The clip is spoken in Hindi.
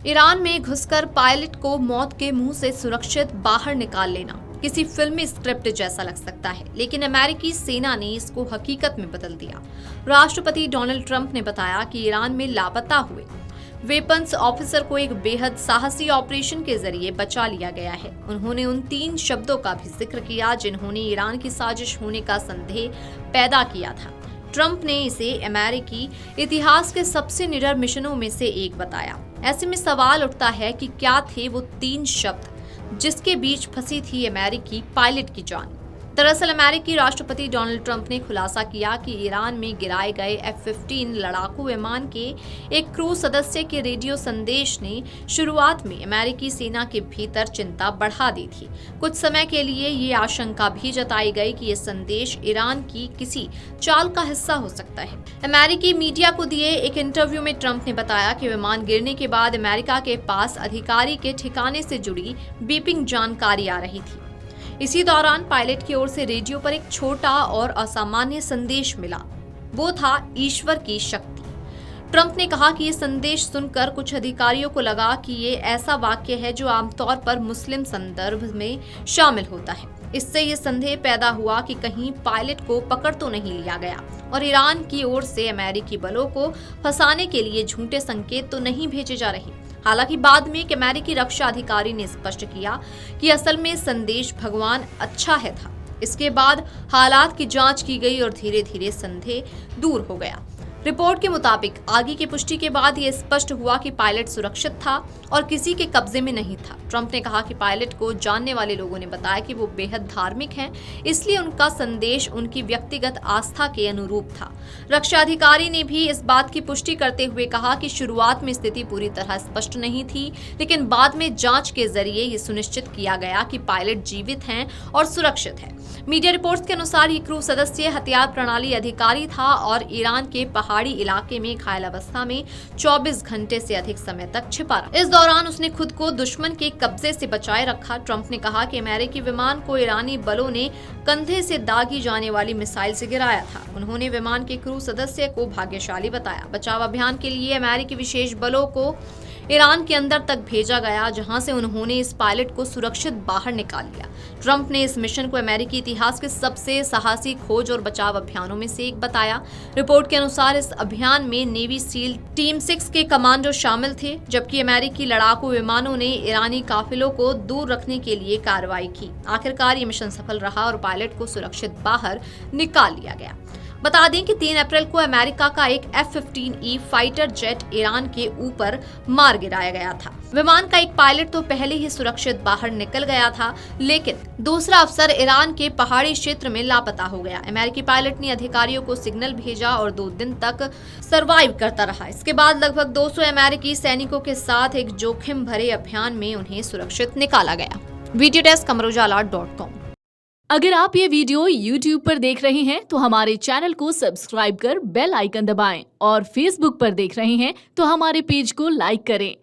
ईरान में घुसकर पायलट को मौत के मुंह से सुरक्षित बाहर निकाल लेना किसी फिल्मी स्क्रिप्ट जैसा लग सकता है, लेकिन अमेरिकी सेना ने इसको हकीकत में बदल दिया। राष्ट्रपति डोनाल्ड ट्रंप ने बताया कि ईरान में लापता हुए वेपन्स ऑफिसर को एक बेहद साहसी ऑपरेशन के जरिए बचा लिया गया है। उन्होंने उन 3 शब्दों का भी जिक्र किया जिन्होंने ईरान की साजिश होने का संदेह पैदा किया था। ट्रंप ने इसे अमेरिकी इतिहास के सबसे निडर मिशनों में से एक बताया। ऐसे में सवाल उठता है कि क्या थे वो 3 शब्द जिसके बीच फंसी थी अमेरिकी पायलट की जान। दरअसल अमेरिकी राष्ट्रपति डोनाल्ड ट्रंप ने खुलासा किया कि ईरान में गिराए गए F-15 लड़ाकू विमान के एक क्रू सदस्य के रेडियो संदेश ने शुरुआत में अमेरिकी सेना के भीतर चिंता बढ़ा दी थी। कुछ समय के लिए ये आशंका भी जताई गई कि ये संदेश ईरान की किसी चाल का हिस्सा हो सकता है। अमेरिकी मीडिया को दिए एक इंटरव्यू में ट्रंप ने बताया कि विमान गिरने के बाद अमेरिका के पास अधिकारी के ठिकाने से जुड़ी बीपिंग जानकारी आ रही थी। इसी दौरान पायलट की ओर से रेडियो पर एक छोटा और असामान्य संदेश मिला। वो था ईश्वर की शक्ति। ट्रंप ने कहा कि ये संदेश सुनकर कुछ अधिकारियों को लगा कि ये ऐसा वाक्य है जो आमतौर पर मुस्लिम संदर्भ में शामिल होता है। इससे ये संदेह पैदा हुआ कि कहीं पायलट को पकड़ तो नहीं लिया गया और ईरान की ओर से अमेरिकी बलों को फंसाने के लिए झूठे संकेत तो नहीं भेजे जा रहे। हालांकि बाद में एक अमेरिकी रक्षा अधिकारी ने स्पष्ट किया कि असल में संदेश भगवान अच्छा है था। इसके बाद हालात की जांच की गई और धीरे धीरे संदेह दूर हो गया। रिपोर्ट के मुताबिक आगे की पुष्टि के बाद यह स्पष्ट हुआ कि पायलट सुरक्षित था और किसी के कब्जे में नहीं था। ट्रंप ने कहा कि पायलट को जानने वाले लोगों ने बताया कि वो बेहद धार्मिक हैं, इसलिए उनका संदेश उनकी व्यक्तिगत आस्था के अनुरूप था। रक्षा अधिकारी ने भी इस बात की पुष्टि करते हुए कहा कि शुरुआत में स्थिति पूरी तरह स्पष्ट नहीं थी, लेकिन बाद में जांच के जरिए ये सुनिश्चित किया गया कि पायलट जीवित हैं और सुरक्षित है। मीडिया रिपोर्ट्स के अनुसार ये क्रू सदस्य हथियार प्रणाली अधिकारी था और ईरान के पहाड़ी इलाके में घायल अवस्था में 24 घंटे से अधिक समय तक छिपा रहा। इस दौरान उसने खुद को दुश्मन के कब्जे से बचाए रखा। ट्रंप ने कहा कि अमेरिकी विमान को ईरानी बलों ने कंधे से दागी जाने वाली मिसाइल से गिराया था। उन्होंने विमान के क्रू सदस्य को भाग्यशाली बताया। बचाव अभियान के लिए अमेरिकी विशेष बलों को ईरान के अंदर तक भेजा गया, जहां से उन्होंने इस पायलट को सुरक्षित बाहर निकाल लिया। ट्रंप ने इस मिशन को अमेरिकी इतिहास के सबसे साहसी खोज और बचाव अभियानों में से एक बताया। रिपोर्ट के अनुसार इस अभियान में नेवी सील टीम 6 के कमांडो शामिल थे, जबकि अमेरिकी लड़ाकू विमानों ने ईरानी काफिलों को दूर रखने के लिए कार्रवाई की। आखिरकार ये मिशन सफल रहा और पायलट को सुरक्षित बाहर निकाल लिया गया। बता दें कि 3 अप्रैल को अमेरिका का एक F-15E फाइटर जेट ईरान के ऊपर मार गिराया गया था। विमान का एक पायलट तो पहले ही सुरक्षित बाहर निकल गया था, लेकिन दूसरा अफसर ईरान के पहाड़ी क्षेत्र में लापता हो गया। अमेरिकी पायलट ने अधिकारियों को सिग्नल भेजा और 2 दिन तक सर्वाइव करता रहा। इसके बाद लगभग 200 अमेरिकी सैनिकों के साथ एक जोखिम भरे अभियान में उन्हें सुरक्षित निकाला गया। वीडियो डेस्क अमरोजाला.com। अगर आप ये वीडियो YouTube पर देख रहे हैं तो हमारे चैनल को सब्सक्राइब कर बेल आइकन दबाएं और Facebook पर देख रहे हैं तो हमारे पेज को लाइक करें।